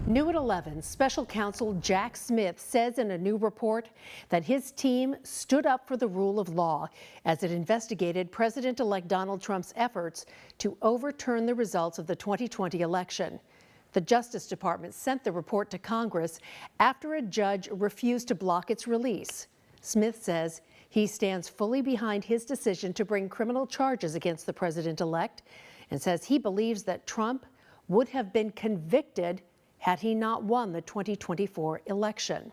New at 11, Special Counsel Jack Smith says in a new report that his team stood up for the rule of law as it investigated President-elect Donald Trump's efforts to overturn the results of the 2020 election. The Justice Department sent the report to Congress after a judge refused to block its release. Smith says he stands fully behind his decision to bring criminal charges against the president-elect and says he believes that Trump would have been convicted had he not won the 2024 election.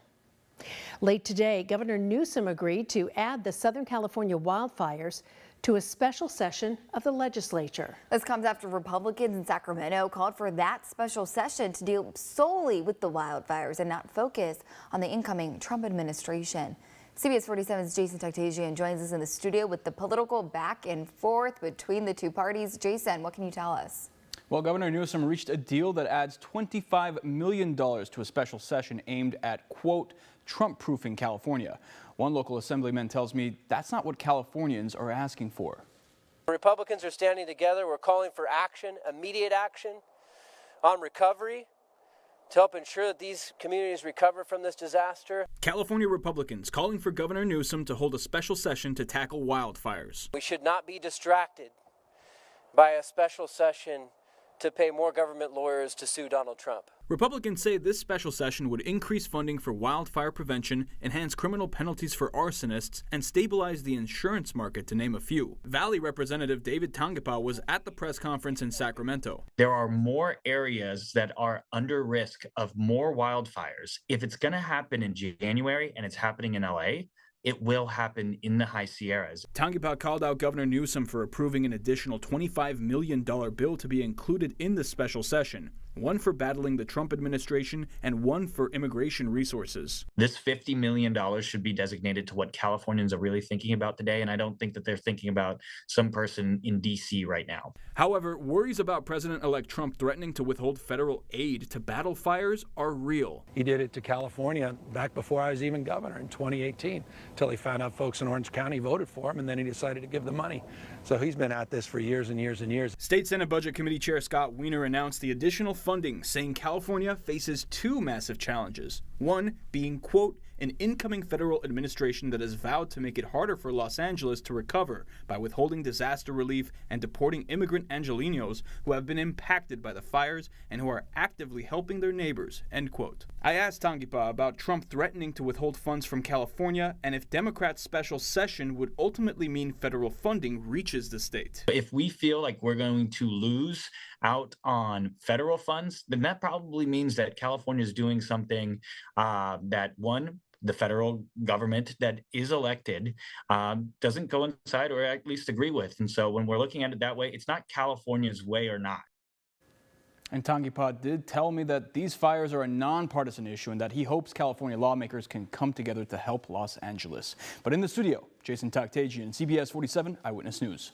Late today, Governor Newsom agreed to add the Southern California wildfires to a special session of the legislature. This comes after Republicans in Sacramento called for that special session to deal solely with the wildfires and not focus on the incoming Trump administration. CBS 47's Jason Tactagian joins us in the studio with the political back and forth between the two parties. Jason, what can you tell us? Well, Governor Newsom reached a deal that adds $25 million to a special session aimed at, quote, Trump-proofing California. One local assemblyman tells me that's not what Californians are asking for. Republicans are standing together. We're calling for action, immediate action on recovery to help ensure that these communities recover from this disaster. California Republicans calling for Governor Newsom to hold a special session to tackle wildfires. We should not be distracted by a special session to pay more government lawyers to sue Donald Trump. Republicans say this special session would increase funding for wildfire prevention, enhance criminal penalties for arsonists, and stabilize the insurance market, to name a few. Valley Representative David Tangipa was at the press conference in Sacramento. There are more areas that are under risk of more wildfires. If it's going to happen in January and it's happening in LA, it will happen in the High Sierras. Tangipa called out Governor Newsom for approving an additional $25 million bill to be included in the special session, one for battling the Trump administration and one for immigration resources. This $50 million should be designated to what Californians are really thinking about today, and I don't think that they're thinking about some person in D.C. right now. However, worries about President-elect Trump threatening to withhold federal aid to battle fires are real. He did it to California back before I was even governor in 2018, until he found out folks in Orange County voted for him, and then he decided to give the money. So he's been at this for years and years and years. State Senate Budget Committee Chair Scott Wiener announced the additional funding, saying California faces two massive challenges. One being, quote, an incoming federal administration that has vowed to make it harder for Los Angeles to recover by withholding disaster relief and deporting immigrant Angelenos who have been impacted by the fires and who are actively helping their neighbors, end quote. I asked Tangipa about Trump threatening to withhold funds from California and if Democrats' special session would ultimately mean federal funding reaches the state. If we feel like we're going to lose out on federal funds, then that probably means that California is doing something that, one, the federal government that is elected doesn't coincide or at least agree with. And so when we're looking at it that way, it's not California's way or not. And Tangipa did tell me that these fires are a nonpartisan issue and that he hopes California lawmakers can come together to help Los Angeles. But in the studio, Jason Tactagian, CBS 47 Eyewitness News.